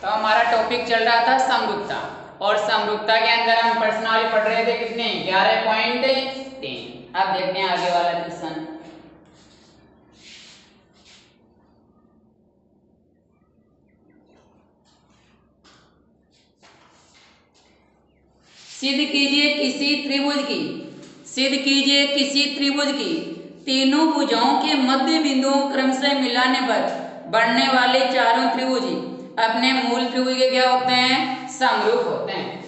तो हमारा टॉपिक चल रहा था समरूपता, और समरूपता के अंदर हम प्रश्नावली पढ़ रहे थे कितने 11.3। अब देखते हैं आगे वाला क्वेश्चन। सिद्ध कीजिए किसी त्रिभुज की तीनों भुजाओं के मध्य बिंदुओं क्रमशः मिलाने पर बनने वाले चारों त्रिभुज अपने मूल त्रिभुज के क्या होते हैं, समरूप होते हैं।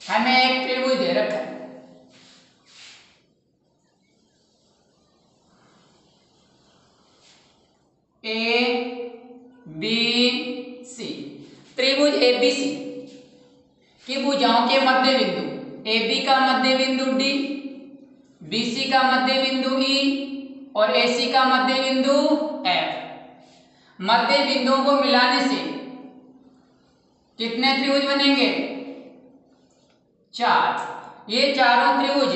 हमें एक त्रिभुज दे रखा है, ए बी सी। त्रिभुज एबीसी की भुजाओं के मध्य बिंदु, ए बी का मध्य बिंदु डी, बी सी का मध्य बिंदु ई और ए सी का मध्य बिंदु एफ। मध्य बिंदुओं को मिलाने से कितने त्रिभुज बनेंगे, 4। ये चारों त्रिभुज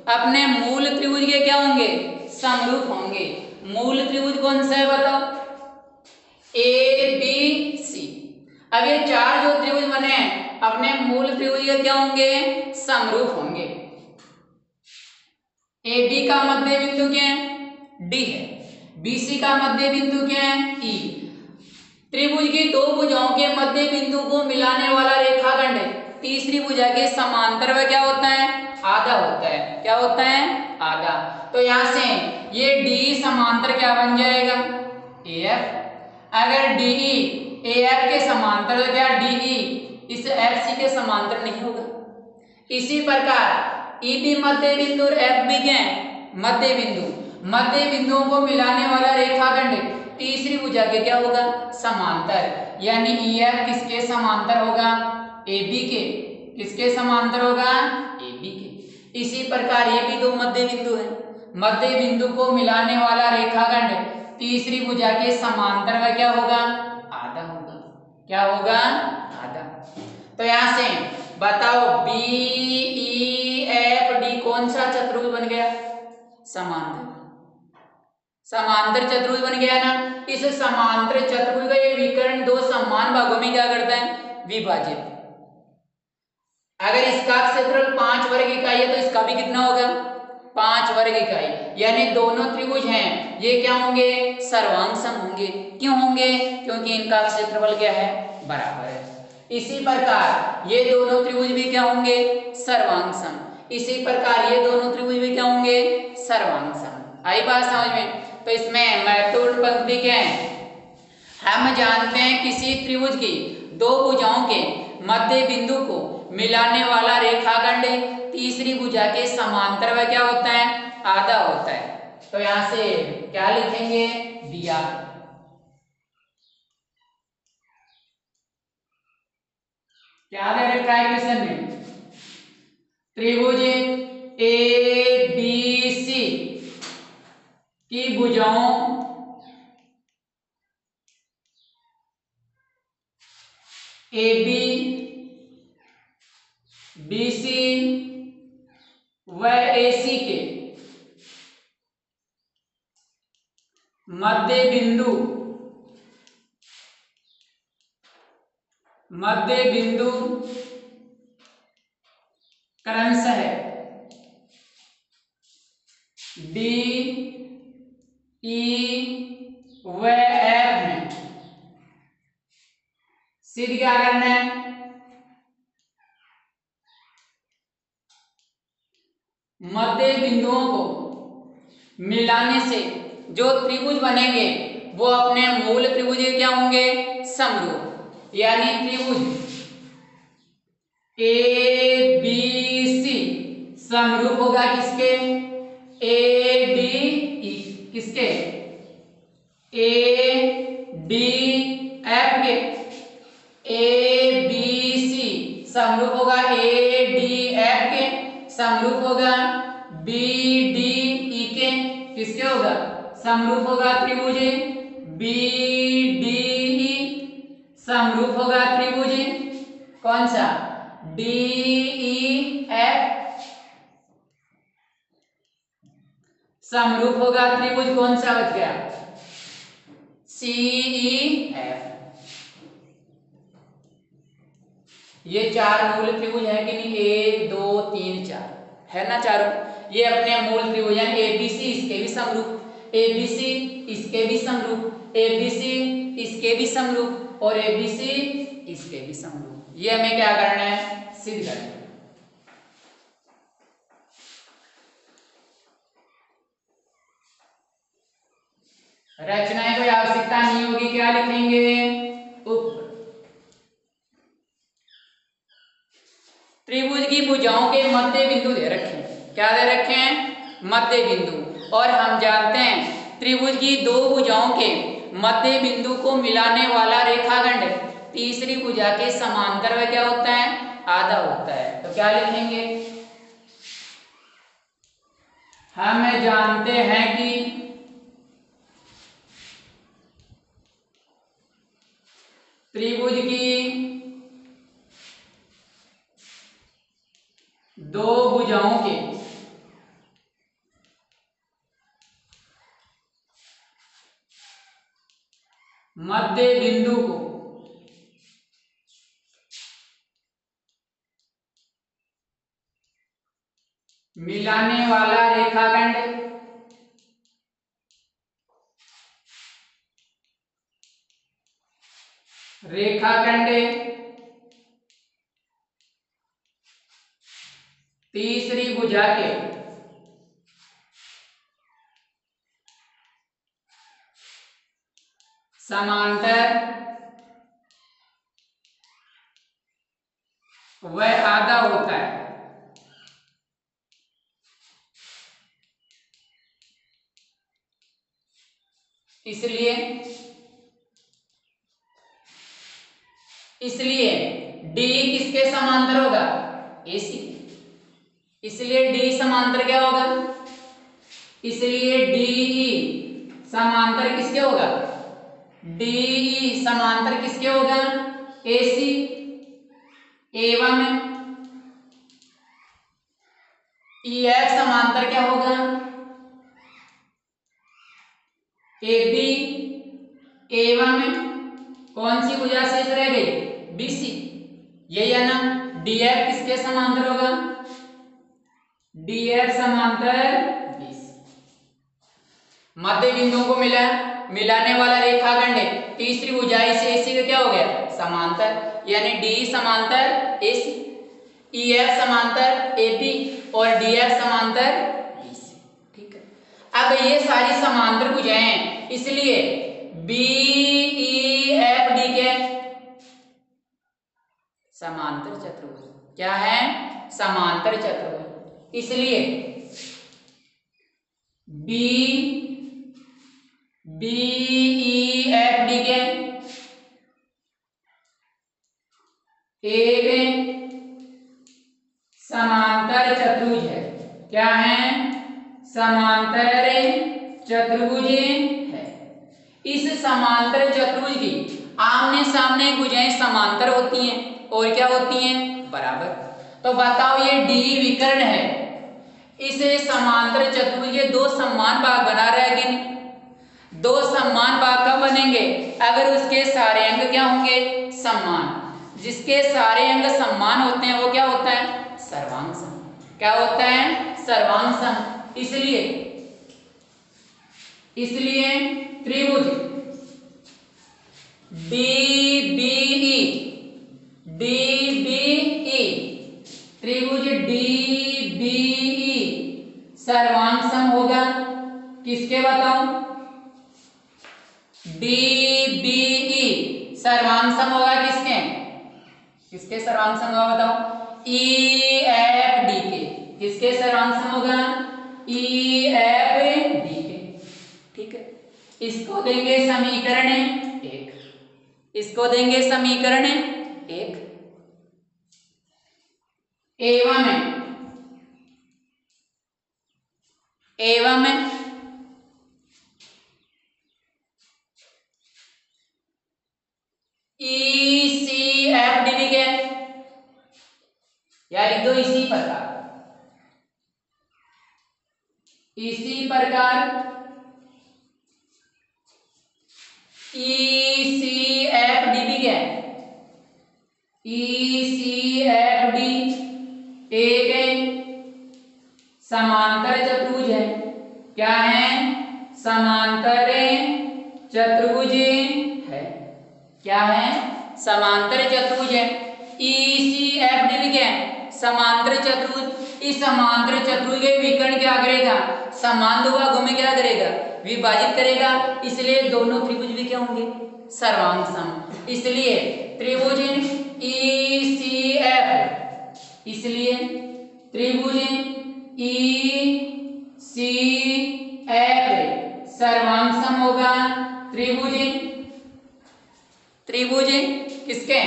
अपने मूल त्रिभुज के क्या होंगे, समरूप होंगे। मूल त्रिभुज कौन सा है बताओ, ए बी सी। अब ये चार जो त्रिभुज बने हैं अपने मूल त्रिभुज के क्या होंगे, समरूप होंगे। ए बी का मध्य बिंदु क्या है, डी है। बी सी का मध्य बिंदु क्या है, ई। त्रिभुज की दो भुजाओं के मध्य बिंदु को मिलाने वाला रेखाखंड तीसरी भुजा के समांतर में क्या होता है, आधा होता है। क्या होता है, आधा। तो यहां से ये डी समांतर क्या बन जाएगा, एफ। अगर डीई एफ के समांतर तो क्या डीई इस एफ सी के समांतर नहीं होगा। इसी प्रकार ई भी मध्य बिंदु और एफ भी क्या है, मध्य बिंदु। मध्य बिंदुओं को मिलाने वाला रेखाखंड तीसरी भुजा के क्या होगा, समांतर। यानी ई एफ किसके समांतर होगा, ए बी के। किसके समांतर होगा, ए बी के। इसी प्रकार ये भी दो मध्य बिंदु है। मध्य बिंदु को मिलाने वाला रेखाखंड तीसरी भुजा के समांतर में क्या होगा, आधा होगा। क्या होगा, आधा। तो यहां से बताओ बी ई एफ डी कौन सा चतुर्भुज बन गया, समांतर। समांतर चतुर्भुज बन गया ना। इस समांतर चतुर्भुज का ये विकर्ण दो समान भागों में क्या करता है, विभाजित। अगर इसका क्षेत्रफल 5 वर्ग इकाई है तो इसका भी कितना होगा, 5 वर्ग इकाई। यानी दोनों त्रिभुज हैं ये क्या होंगे, सर्वांग सम होंगे। क्यों होंगे, क्योंकि इनका क्षेत्रफल क्या है, बराबर है। इसी प्रकार ये दोनों त्रिभुज भी क्या होंगे, सर्वांग सम। इसी प्रकार ये दोनों त्रिभुज भी क्या होंगे, सर्वांग सम। आई बात समझ में। तो इसमें महत्वपूर्ण पंक्ति क्या है, हम जानते हैं किसी त्रिभुज की दो भुजाओं के मध्य बिंदु को मिलाने वाला रेखाखंड तीसरी भुजा के समांतर में क्या होता है, आधा होता है। तो यहां से क्या लिखेंगे, दिया। क्या दे रखा है क्वेश्चन में, त्रिभुज ए बी सी की भुजाओं ए बी बी सी व ए सी के मध्य बिंदु क्रमशः डी ई व एफ में। सिद्ध क्या करना है, मध्य बिंदुओं को मिलाने से जो त्रिभुज बनेंगे वो अपने मूल त्रिभुज के क्या होंगे, समरूप। यानी त्रिभुज ए बी सी समरूप होगा किसके, ए डी ई। किसके, ए डी एफ के। ए बी सी समरूप होगा ए डी एफ के, समरूप होगा बी डी ई के। किसके होगा, समरूप होगा त्रिभुज बी डी ई, समरूप होगा त्रिभुज कौन सा, डी ई एफ, समरूप होगा त्रिभुज कौन सा बच गया, सी ई एफ। ये चार मूल त्रिभुज है कि नहीं, 1 2 3 4 है ना चारों। ये अपने मूल त्रिभुज हैं, एबीसी इसके भी समरूप, एबीसी इसके भी समरूप, एबीसी इसके भी समरूप और एबीसी इसके भी समरूप। ये हमें क्या करना है, सिद्ध करना है। रचनाएं कोई आवश्यकता नहीं होगी, क्या लिखेंगे, उप त्रिभुज की भुजाओं के मध्य बिंदु दे रखे हैं। क्या दे रखे हैं, मध्य बिंदु। और हम जानते हैं त्रिभुज की दो भुजाओं के मध्य बिंदु को मिलाने वाला रेखाखंड तीसरी भुजा के समांतर में क्या होता है, आधा होता है। तो क्या लिखेंगे, हम जानते हैं कि त्रिभुज की दो भुजाओं के मध्य बिंदु को मिलाने वाला रेखाखंड तीसरी भुजा के समांतर वह आधा होता है। इसलिए डी किसके समांतर होगा, एसी। इसलिए डी समांतर क्या होगा, इसलिए डी समांतर किसके होगा, डी समांतर किसके होगा, एसी। एवं ईएफ समांतर क्या होगा, एबी। एवं कौन सी भुजा शेष रह गई, बीसी। यही है ना, डीएफ किसके समांतर होगा, डीएफ समांतर बीसी। मध्य बिंदुओं को मिलाने वाला रेखाखंड तीसरी भुजाई से एसी का क्या हो गया, समांतर, यानी डी समांतर एसी, ईएफ समांतर एबी और डीएफ समांतर बीसी। ठीक है, अब ये सारी समांतर भुजाएं हैं, इसलिए बीईएफडी के समांतर चतुर्भुज क्या है, समांतर चतुर्भुज। इसलिए बीईएफडी के एक समांतर चतुर्भुज है। क्या है, समांतर चतुर्भुज है। इस समांतर चतुर्भुज की आमने सामने भुजाएं समांतर होती हैं और क्या होती हैं, बराबर। तो बताओ ये डी विकर्ण है, इसे समांतर चतुर्भुज के दो समान भाग बना रहा है कि नहीं। दो समान भाग कब बनेंगे, अगर उसके सारे अंग क्या होंगे, समान। जिसके सारे अंग समान होते हैं वो क्या होता है, सर्वांग सम। क्या होता है, सर्वांग सम। इसलिए त्रिभुज डीबीई त्रिभुज डीबीई सर्वांग सम होगा किसके, बताओ, डीबीई सर्वांग सम होगा किसके सर्वांग सम होगा, बताओ, ईएफडी के। किसके सर्वांग सम होगा, ईएफडी के। ठीक है, इसको देंगे समीकरण 1, इसको देंगे समीकरण 1। एवं ईसीएफडी भी क्या, या लिख दो इसी प्रकार ईसीएफडी भी क्या, ईसीएफडी समांतर चतुर्भुज है। क्या है? समांतर चतुर्भुज है। क्या है? समांतर चतुर्भुज है। ECFD भी क्या है? समांतर चतुर्भुज। इस समांतर चतुर्भुज के विकर्ण क्या करेगा? समान दो भागों में क्या करेगा? विभाजित करेगा। इसलिए दोनों त्रिभुज भी क्या होंगे? सर्वांग सम। इसलिए त्रिभुज ECF, इसलिए त्रिभुज ECF सर्वांग सम होगा। त्रिभुज किसके?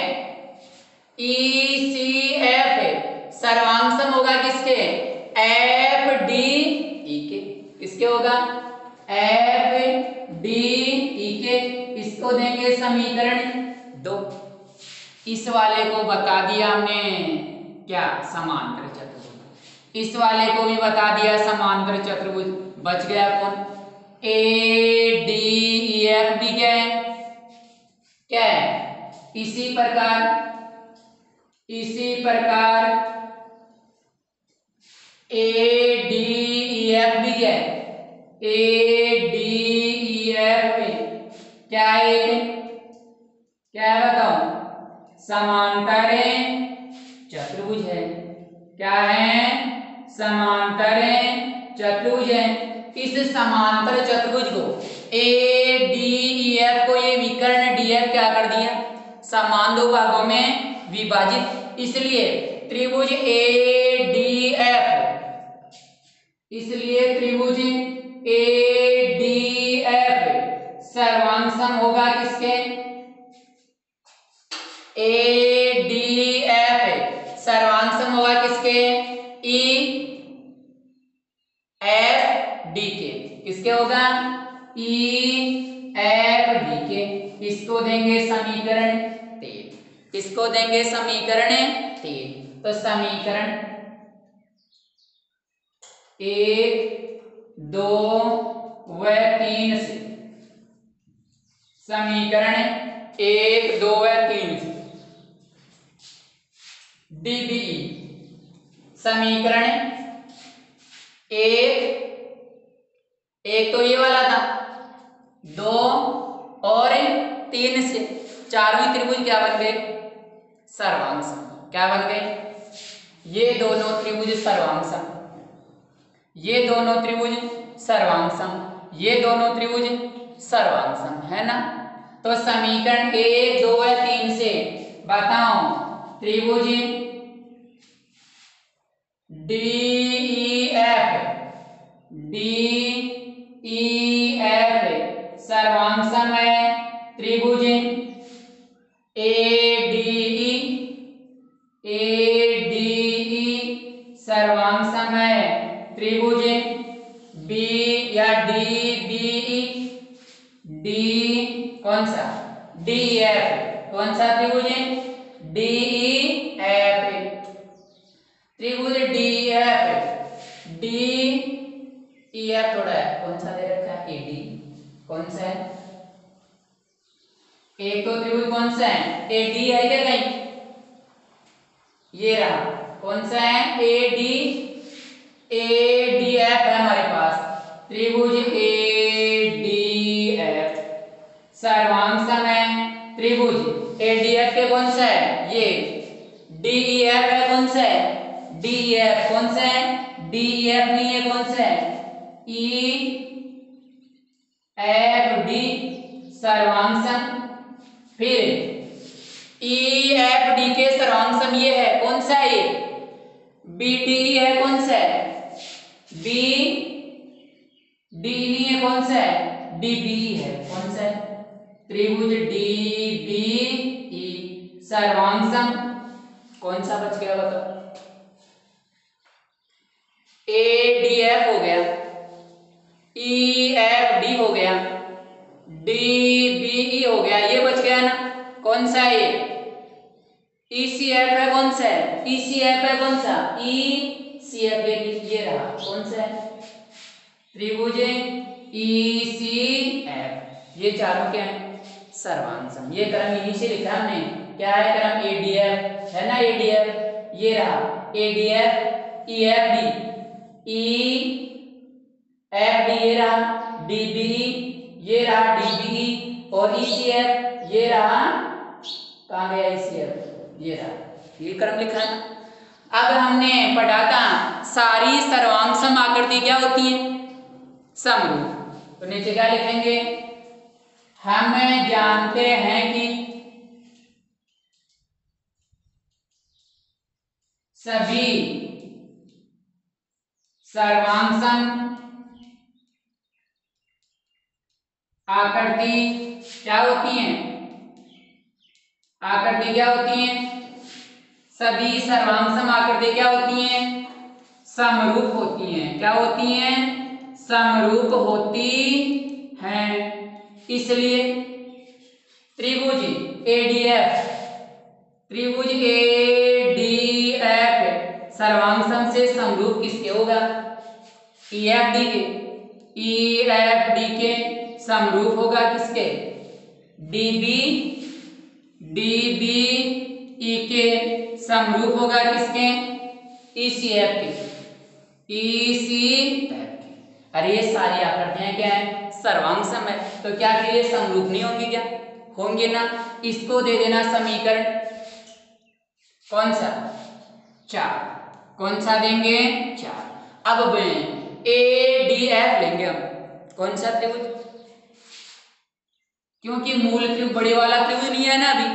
ECF सर्वांग सम होगा किसके? FDE के। किसके होगा? FDE के। इसको देंगे समीकरण 2। इस वाले को बता दिया हमने क्या? समांतर चतुर्भुज। इस वाले को भी बता दिया समांतर चतुर्भुज। बच गया कौन? ADEF भी क्या है? क्या है? इसी प्रकार ADEF भी क्या है? ADEF क्या है? क्या है बताओ? समांतर चतुर्भुज है। क्या है? समांतर चतुर्भुज है। इस समांतर चतुर्भुज को ADEF को ये विकर्ण DF क्या कर दिया? समान दो भागों में विभाजित। इसलिए त्रिभुज ADF, इसलिए त्रिभुज ADF सर्वांग सम होगा किसके? ADF सर्वांग सम होगा किसके? EFD के। किसके होगा? EFD के। इसको देंगे समीकरण 3। इसको देंगे समीकरण 3। तो समीकरण 1, 2 व 3 से, समीकरण 1, 2 व 3 से DBE समीकरण 1 तो ये वाला था, 2 और 3 से चारवीं त्रिभुज क्या बन गए? सर्वांग सम। क्या बन गए? ये दोनों त्रिभुज सर्वांग सम। ये दोनों त्रिभुज सर्वांग सम। ये दोनों त्रिभुज सर्वांग सम है ना। तो समीकरण 1, 2 व 3 से बताओ त्रिभुज DEF सर्वांग सम है। त्रिभुज ADE सर्वांग सम है। त्रिभुज B या DBE कौन सा? DEF। कौन सा त्रिभुज? DEF। त्रिभुज DEF थोड़ा है, कौन सा दे रखा है? AD। कौन सा है? एक तो त्रिभुज कौन सा है? AD है क्या कहीं? ये रहा। कौन सा है? ADF है हमारे पास। त्रिभुज ADF सर्वांग सम है। त्रिभुज ADF के कौन सा है? ये। DEF है कौन सा है? DEF कौन सा है? DEF नहीं है, कौन सा है? EFD सर्वांग सम। फिर EFD के सर्वांग सम ये है, कौन सा है? ये BDE है, कौन सा है? BDE नहीं है, कौन सा है? DBE है, कौन सा है? त्रिभुज DBE सर्वांग सम। कौन सा बच गया बताओ? ADF हो गया, EFD हो गया, DBE हो गया, ये बच गया ना। कौन सा है? ये ECF है, कौन सा है? ECF है, कौन सा? ECF ये रहा, कौन सा है? त्रिभुज ECF। ये चारों क्या है? सर्वांग सम। ये क्रम यहीं से लिखा हमने। क्या है क्रम? ADF है ना। ADF ये रहा, ADF EFD E F D ये रहा, डी बी ये रहा, डी बी और ई सी एफ ये रहा, कहाँ गया ई सी एफ, ये रहा, ये क्रम लिखा है। अब हमने पढ़ा था सारी सर्वांग सम आकृति क्या होती है, समरूप। तो नीचे क्या लिखेंगे, हम जानते हैं कि सभी सर्वांग सम आकृति क्या होती हैं, आकृति क्या होती हैं, सभी सर्वांग सम आकृति क्या होती हैं, समरूप होती हैं। क्या होती हैं, समरूप होती हैं। इसलिए त्रिभुज एडीएफ, त्रिभुज एडीएफ सर्वांग सम से समरूप किसके होगा, ईएफडी के, ईएफडी के समरूप होगा किसके, डीबी, डीबी ई के समरूप होगा किसके, ईसीएफ के, ईसीएफ के। अरे ये सारी आकृतियां क्या है, सर्वांग सम है, तो क्या ये समरूप नहीं होंगी, क्या होंगे ना। इसको दे देना समीकरण कौन सा, 4, कौन सा देंगे, 4। अब एडीएफ लेंगे हम, कौन सा त्रिभुज, क्योंकि मूल त्रिभुज बड़े वाला त्रिभुज नहीं है ना, अभी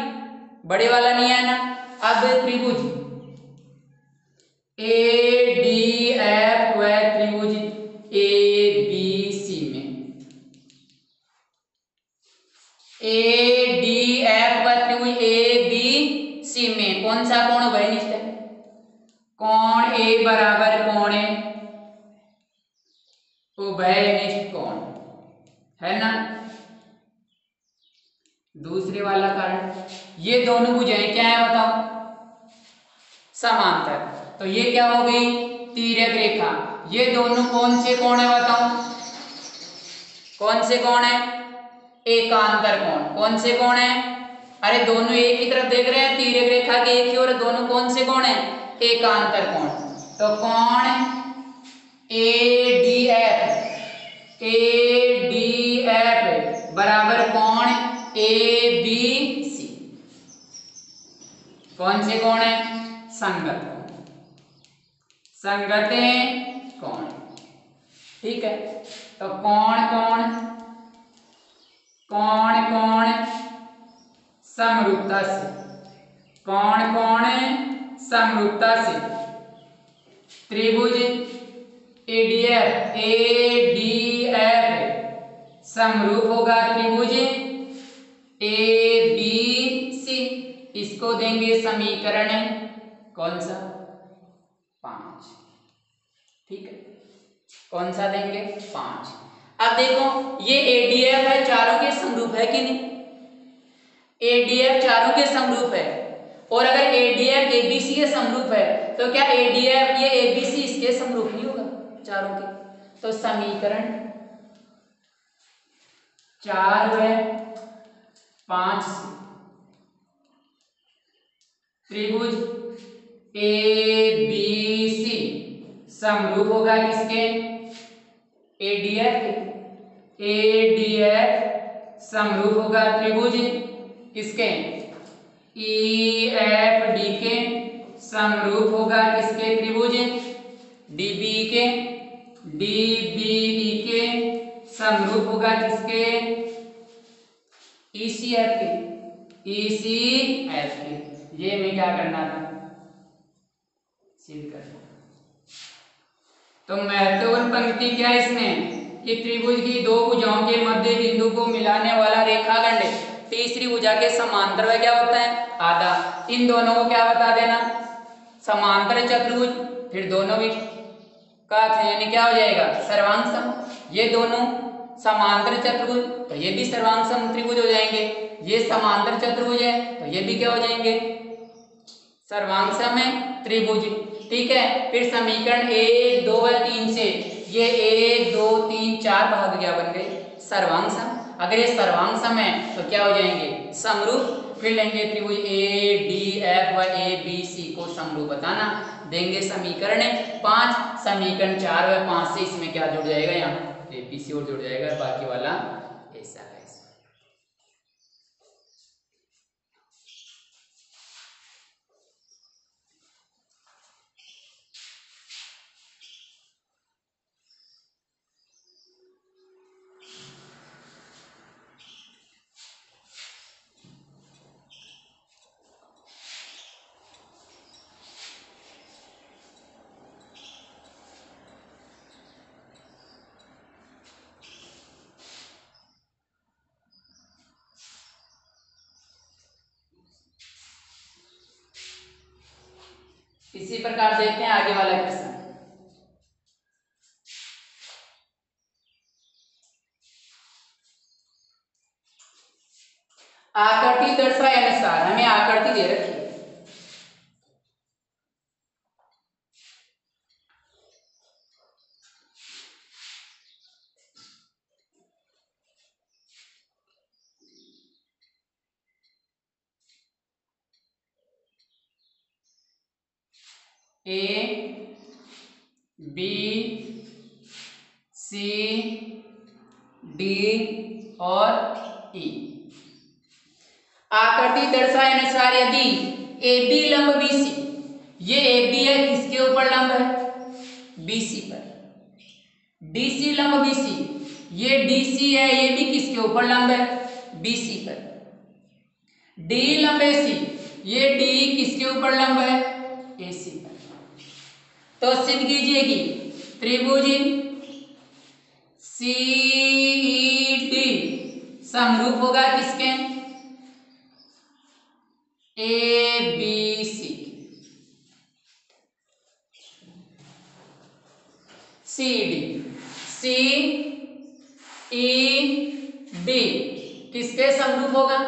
बड़े वाला नहीं है ना। अब त्रिभुज एडीएफ व त्रिभुज एबीसी में, एडीएफ व त्रिभुज एबीसी में कौन सा कोण उभयनिष्ठ है, कोण ए बराबर कोण ए उभयनिष्ठ कोण है ना। दूसरे वाला कारण, ये दोनों भुजाएं क्या है बताओ, समांतर, तो ये क्या हो गई, तिर्यक रेखा। ये दोनों कौन से कोण है बताओ, कौन से कोण है, एकांतर कोण। कौन से कोण है, अरे दोनों एक ही तरफ देख रहे हैं, तिर्यक रेखा के एक ही ओर, दोनों कौन से कोण है, एकांतर कोण। तो कोण एडीएफ, एडीएफ बराबर कोण एबीसी, कौन से कोण है, संगत कोण, संगत कोण, ठीक है। तो कोण कोण, कोण कोण समरूपता से, कोण कोण समरूपता से त्रिभुज एडीएफ, एडीएफ समरूप होगा त्रिभुज एबीसी। इसको देंगे समीकरण कौन सा, 5, ठीक है, कौन सा देंगे, 5। अब देखो ये एडीएफ है, चारों के समरूप है कि नहीं, एडीएफ चारों के समरूप है, और अगर एडीएफ एबीसी के समरूप है तो क्या एडीएफ ये एबीसी इसके समरूप नहीं होगा, चारों के। तो समीकरण 4 व 5 त्रिभुज एबीसी समरूप होगा किसके, एडीएफ के, एडीएफ समरूप होगा त्रिभुज किसके, ईएफडी के समरूप होगा किसके, त्रिभुज डीबी के, डीबीई के समरूप होगा किसके, ईसीएफ के, ईसीएफ के। ये में क्या करना था, सिद्ध करना। तो महत्वपूर्ण पंक्ति क्या है इसमें कि त्रिभुज की दो भुजाओं के मध्य बिंदु को मिलाने वाला रेखाखंड तीसरी भुजा के समांतर में क्या होता है, आधा। इन दोनों को क्या बता देना, समांतर चतुर्भुज, फिर दोनों भी का यानी क्या हो जाएगा, सर्वांग सम। ये दोनों समांतर चतुर्भुज तो ये भी सर्वांग सम त्रिभुज हो जाएंगे, ये समांतर चतुर्भुज है तो ये भी क्या हो जाएंगे, सर्वांग सम त्रिभुज, ठीक है। फिर समीकरण 1, 2 व 3 से ये 1, 2, 3, 4 भाग क्या बन गए, सर्वांग सम। अगर ये सर्वांग सम है तो क्या हो जाएंगे, समरूप। फिर लेंगे त्रिभुज ए डी एफ व ए बी सी को समरूप बताना। देंगे समीकरण 5, समीकरण 4 व 5 से इसमें क्या जुड़ जाएगा, यहाँ एबीसी और जुड़ जाएगा, बाकी वाला ऐसा है। इसी प्रकार देखते हैं आगे वाला क्वेश्चन। आकृति दर्शाए अनुसार, हमें आकृति दे रखी है, ए बी सी डी और ई। आकृति दर्शाए अनुसार यदि ए बी लंब बी सी, ये ए बी है, किसके ऊपर लंब है, बी सी पर। डी सी लंब बी सी, ये डी सी है, ये भी किसके ऊपर लंब है, बी सी पर। डी लंब ए सी, ये डी किसके ऊपर लंब है, ए सी पर। तो सिद्ध कीजिए कि त्रिभुज सी डी समरूप होगा किसके, A B C. C D, C E D किसके समरूप होगा,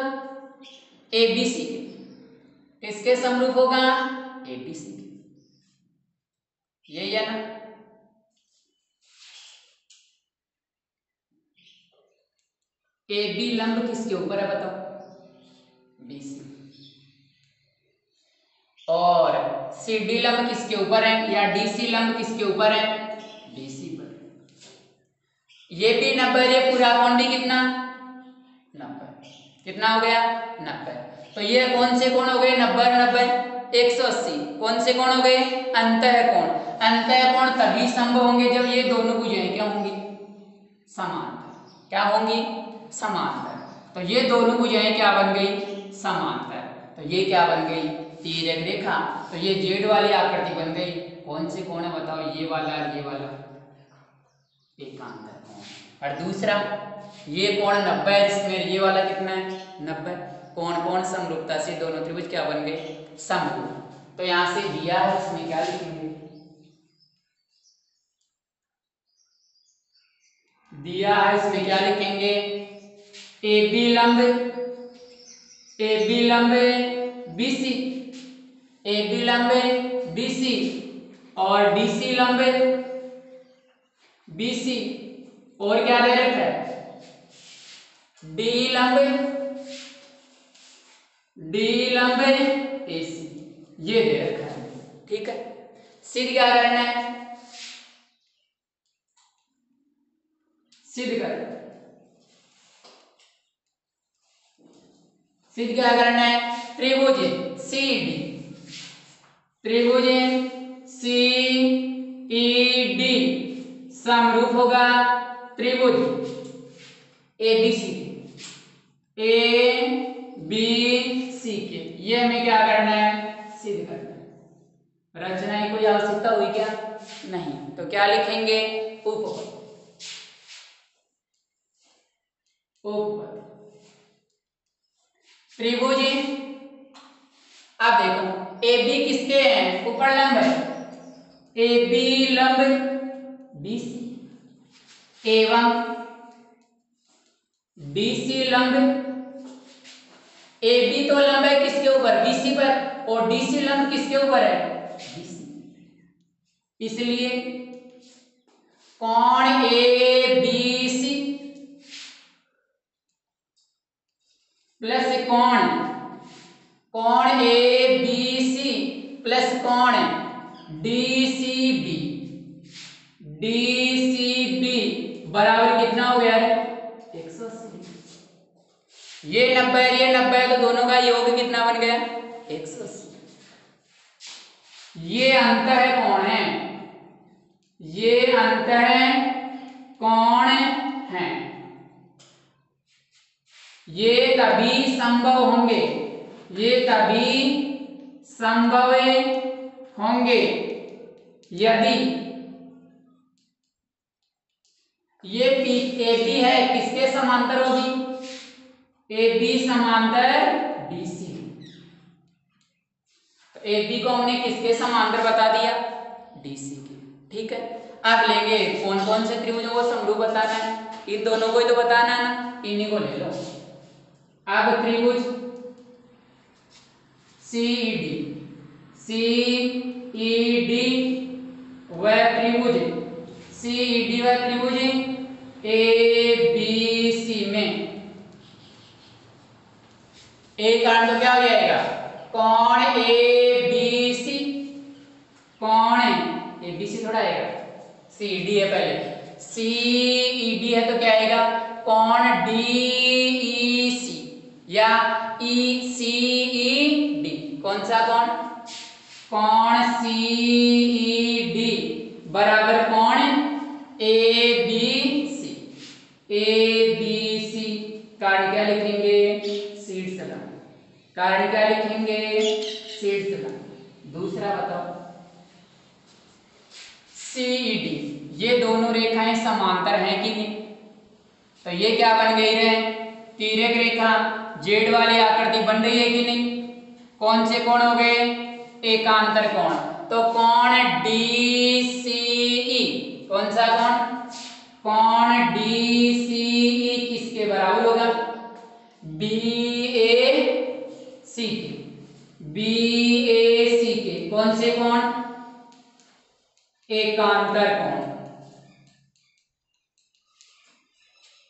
ए बी सी के। किसके समरूप होगा, ए बी सी के। यही है ना। ए बी लंब किसके ऊपर है बताओ, बी सी। और सी डी लंब किसके ऊपर है, या डी सी लंब किसके ऊपर है, बी सी पर। ये भी 90, ये पूरा कोण भी कितना, 90। कितना हो गया, 90। तो ये कौन से कोण हो गए, 90 90 180। कौन से कोण हो गए, अंतः कोण। अंतः कोण तभी संभव होंगे जब ये दोनों भुजाएं क्या होंगी, समांतर। क्या होंगी, समांतर। तो ये दोनों भुजाएं क्या बन गई, समांतर। तो ये क्या बन गई, तिर्यक रेखा। तो ये जेड वाली आकृति बन गई। कौन से कोण है बताओ, ये वाला और ये वाला, एकांतर कोण। और दूसरा ये कोण 90 है, जिसमें ये वाला कितना है, 90। कोण कोण समरूपता से दोनों त्रिभुज क्या बन गए, समरूप। तो यहां से दिया है, इसमें क्या लिखेंगे, दिया है इसमें क्या लिखेंगे, ए बी लंब, ए बी लंब बी सी, ए बी लंब बी सी और डी सी लंब बी सी। और क्या दे रखा है, डी लंब ए सी, ये दे रखा है। ठीक है, सिद्ध क्या करना है, सिद्ध क्या करना है, त्रिभुज सी डी, त्रिभुज सी ई डी समरूप होगा त्रिभुज ए बी सी, ए बी सी के। ये हमें क्या करना है, सिद्ध करना है। रचना की कोई आवश्यकता हुई क्या, नहीं। तो क्या लिखेंगे, उपपद। उपपद त्रिभुज, अब देखो ए बी किसके हैं, ऊपर लंब है, ए बी लंब बी सी एवं डी सी लंब, ए बी तो लंब है किसके ऊपर, बी सी पर, और डी सी लंब किसके ऊपर है, बी सी। इसलिए कोण ए बी सी प्लस कोण ए बी सी प्लस कोण DCB, DCB बराबर कितना हो गया है 180। ये 90 है, ये 90 है, तो दोनों का योग कितना बन गया 180। ये अंतः कोण है, ये अंतः कोण है, ये तभी संभव होंगे, ये तभी संभव होंगे यदि ये AB है किसके समांतर होगी, AB समांतर BC। तो AB को हमने किसके समांतर बता दिया, DC के। ठीक है, अब लेंगे कौन कौन से त्रिभुजों को समरूप बताना है, इन दोनों को ही तो बताना है ना, इन्हीं को ले लो। अब त्रिभुज CED, CED वह त्रिभुज CED वह त्रिभुज ABC में एक कारण तो क्या हो जाएगा, कोण ABC, कोण ABC थोड़ा आएगा, CED है पहले, CED है तो क्या आएगा, कोण DEC या ECED, कौन सा कोण, कोण CED बराबर कोण ABC, ABC कारण क्या लिखेंगे, शीर्ष लंब, कारण क्या लिखेंगे, शीर्ष लंब। दूसरा बताओ CED, ये दोनों रेखाएं समांतर हैं कि नहीं, तो ये क्या बन गई है, तिर्यक रेखा जेड वाली आकृति बन रही है कि नहीं, कौन से कोण हो गए, एकांतर कोण, तो कोण DCE, कौन सा कोण, कोण DCE किसके बराबर होगा, BAC के, BAC के, कौन से कोण, एकांतर कोण,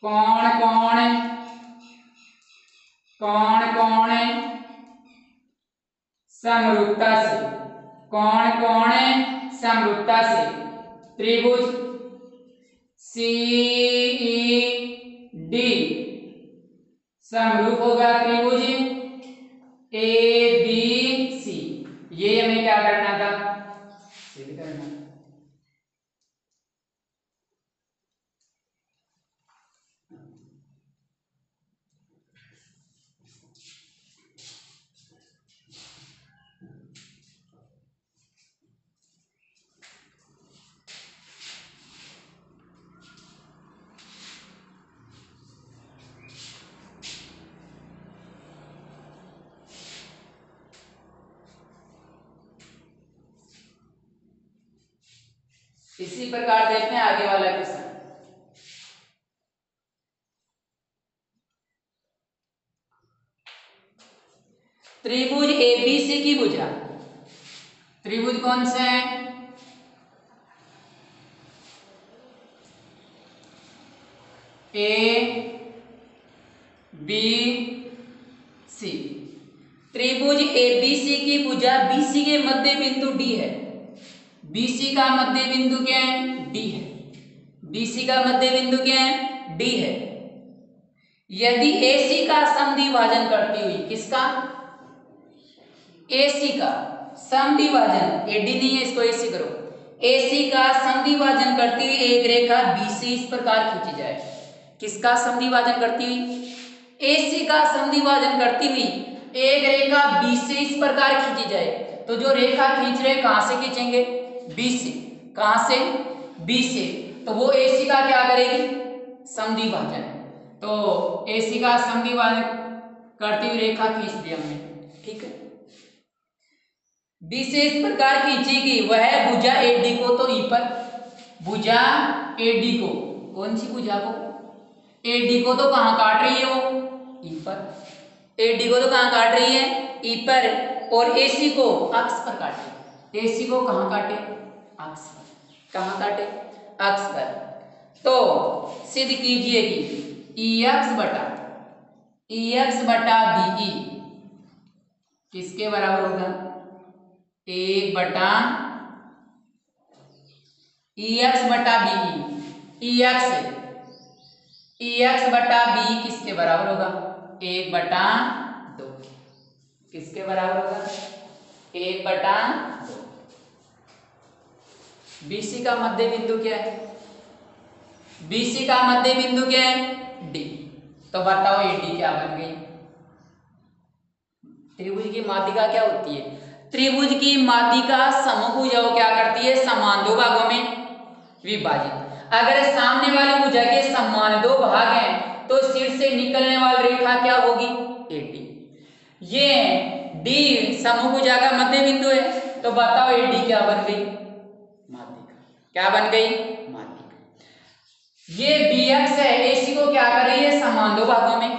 कोण कोण कोण कोण समरूपता से, कोण कोण समरूपता से त्रिभुज CED समरूप होगा त्रिभुज ABC। ये हमें क्या करना था, सिद्ध करना। इसी प्रकार देखते हैं आगे वाला क्वेश्चन। त्रिभुज ABC की भुजा, त्रिभुज कौन से हैं, ABC, त्रिभुज ABC की भुजा BC के मध्य बिंदु D है, BC का मध्य बिंदु क्या है, D है, BC का मध्य बिंदु क्या है, D है। यदि AC का समद्विभाजन करती हुई, किसका, AC का समद्विभाजन, AD नहीं है इसको AC करो, AC का समद्विभाजन करती हुई एक रेखा BC इस प्रकार खींची जाए, किसका समद्विभाजन करती हुई, AC का समद्विभाजन करती हुई एक रेखा BC इस प्रकार खींची जाए, तो जो रेखा खींच रहे कहां से खींचेंगे, B से, कहां से, B से, तो वो AC का क्या करेगी, समद्विभाजन, तो AC का समद्विभाजन करती हुई रेखा खींच दी हमने। ठीक है, B से इस प्रकार खींचेगी वह भुजा AD को, तो E पर भुजा AD को, कौन सी भुजा को, AD को तो कहां काट रही है वो, E पर, AD को तो कहां काट रही है, E पर, और AC को अक्ष पर काटे, AC को कहां काटे, अक्ष पर, कहां काटे, अक्ष पर। तो सिद्ध कीजिए कि EX बटा BE किसके बराबर होगा, 1/2 ई एक्स बटा बी, ई एक्स बटा बी किसके बराबर होगा? 1/2। किसके बराबर होगा? 1/2। बीसी का मध्य बिंदु क्या है? बीसी का मध्य बिंदु क्या है? डी। तो बताओ एडी क्या बन गई? त्रिभुज की माध्यिका क्या होती है? त्रिभुज की माध्यिका समभुजा को क्या करती है? समान दो भागों में विभाजित। अगर सामने वाली भुजा के समान दो भाग हैं तो शीर्ष से निकलने वाली रेखा क्या होगी? एडी। ये डी समभुजा का मध्य बिंदु है, तो बताओ एडी क्या बन गई? माध्यिका। क्या बन गई? माध्यिका। ये बी एक्स है, एसी को क्या कर रही है? समान दो भागों में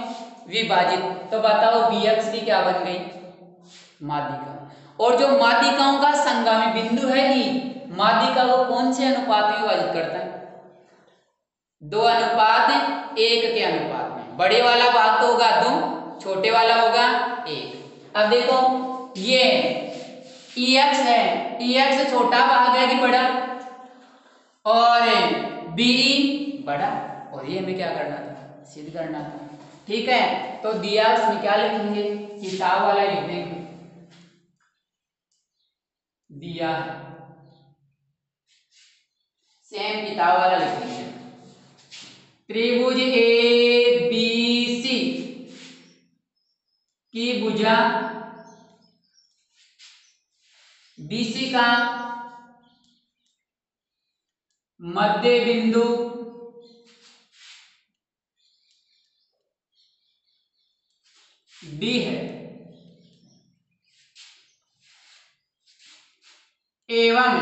विभाजित, तो बताओ बी एक्स भी क्या बन गई? माध्यिका। और जो माध्यिकाओं का संगामी बिंदु है ई, माध्यिका को कौन से अनुपात में विभाजित करता है? 2:1 के अनुपात में। बड़े वाला भाग तो होगा 2, छोटे वाला होगा 1। अब देखो ये ई एक्स है, ई एक्स छोटा भाग है कि बड़ा? और बी बड़ा। और ये हमें क्या करना था? सिद्ध करना था। ठीक है, तो दिया उसमें क्या लिखेंगे? हिसाब वाला लिख देंगे। दिया सेम किताब वाला लिख देंगे। त्रिभुज ए बी सी की भुजा बीसी का मध्य बिंदु डी है एवं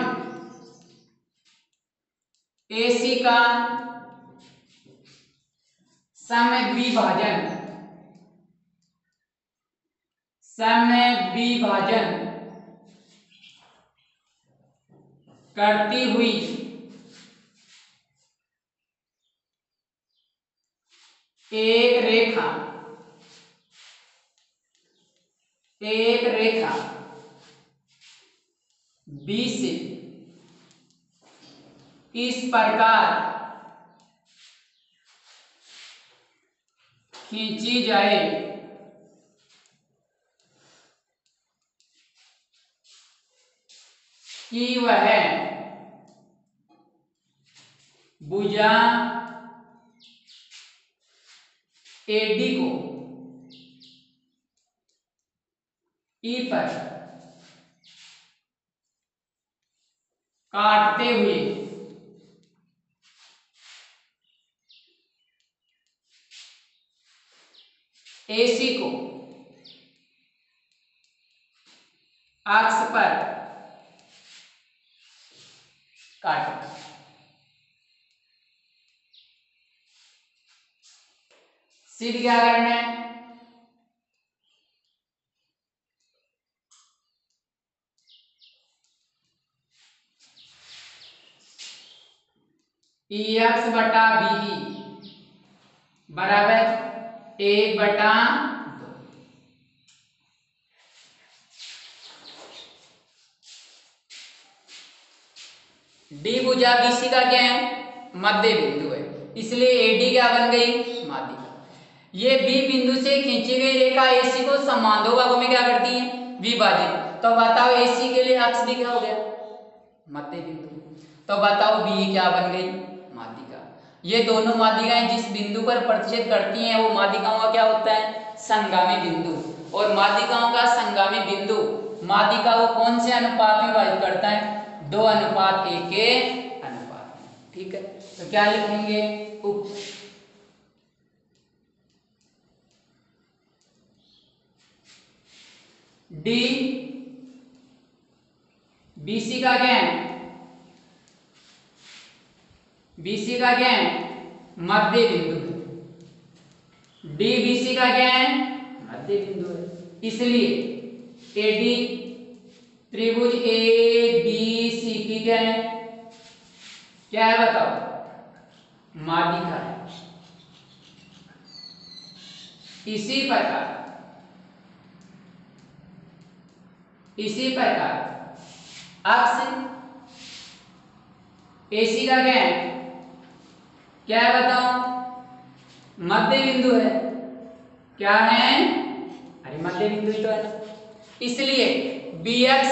एसी का समद्विभाजन करती हुई एक रेखा बी से इस प्रकार खींची जाए कि वह भुजा एडी को ई पर काटते हुए एसी को अक्ष पर काटे। सिद्ध क्या करना है? ई एक्स बटा बी बराबर 1/2। डी भुजा बीसी का क्या है? मध्य बिंदु है, इसलिए एडी क्या बन गई? माध्यिका। ये बी बिंदु से खींची गई रेखा एसी को समान दो भागों में क्या करती है? विभाजित। तो बताओ एसी के लिए अक्ष भी क्या हो गया? मध्य बिंदु। तो बताओ बी क्या बन गई? माध्यिका। ये दोनों माध्यिकाएं जिस बिंदु पर प्रतिच्छेद करती हैं वो माध्यिकाओं का क्या होता है? संगामी बिंदु। और माध्यिकाओं का संगामी बिंदु माध्यिका को कौन से अनुपात में विभाजित करता है? 2:1 के अनुपात में। ठीक है, तो क्या लिखेंगे? डी बीसी का क्या है? बीसी का क्या है? मध्य बिंदु है। डी बीसी का क्या है? मध्य बिंदु है, इसलिए एडी त्रिभुज ए बी सी की क्या है? क्या है बताओ? माध्यिका है। इसी प्रकार अक्ष AC का क्या है, क्या है बताओ, मध्य बिंदु है, क्या है, अरे मध्य बिंदु ही तो है ना, इसलिए BX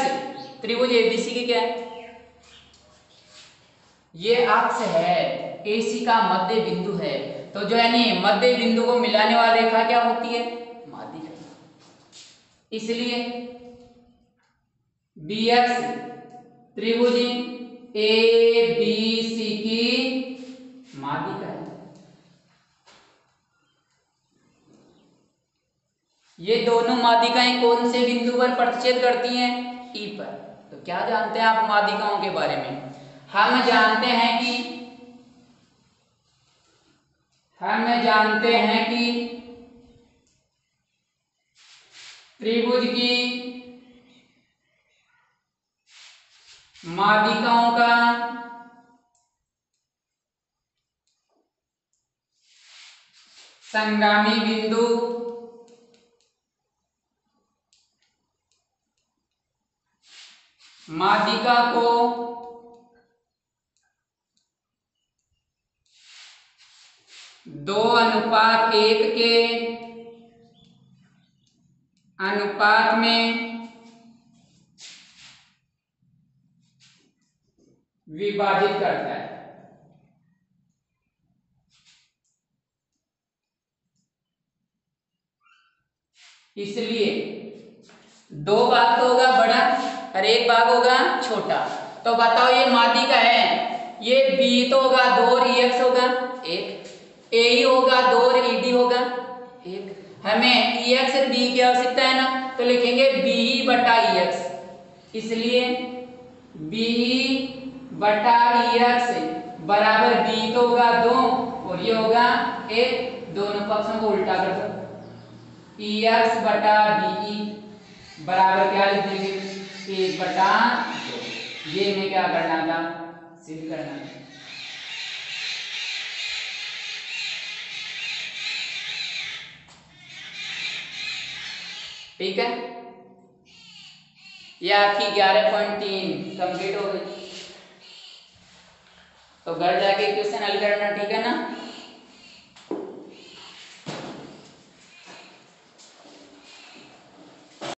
त्रिभुज ABC की क्या है, ये अक्ष है, AC का मध्य बिंदु है, तो जो है नी मध्य बिंदु को मिलाने वाली रेखा क्या होती है, माध्यिका, इसलिए BX त्रिभुज ABC की माध्यिका है। ये दोनों माध्यिकाएं कौन से बिंदु पर प्रतिच्छेद करती हैं, E पर। तो क्या जानते हैं आप माध्यिकाओं के बारे में, हम जानते हैं कि त्रिभुज की माध्यिकाओं का संगामी बिंदु माध्यिका को दो अनुपात एक के अनुपात में विभाजित करता है। इसलिए दो भाग तो होगा बड़ा और एक भाग होगा छोटा। तो बताओ ये माध्यिका है, ये B तो होगा 2 और EX होगा 1, AE होगा 2 और ED होगा 1। हमें EX और B की आवश्यकता है ना, तो लिखेंगे BE बटा EX, इसलिए BE बटा EX बराबर B तो होगा 2 और ये होगा 1, दोनों पक्षों को उल्टा कर दो, EX बटा BE बराबर क्या लिख देंगे, 1 बटा 2। ये हमें क्या करना था, सिद्ध करना था। ठीक है, ये आपकी 11.3 कंप्लीट हो गई। तो घर जाके क्वेश्चन हल करना, ठीक है ना।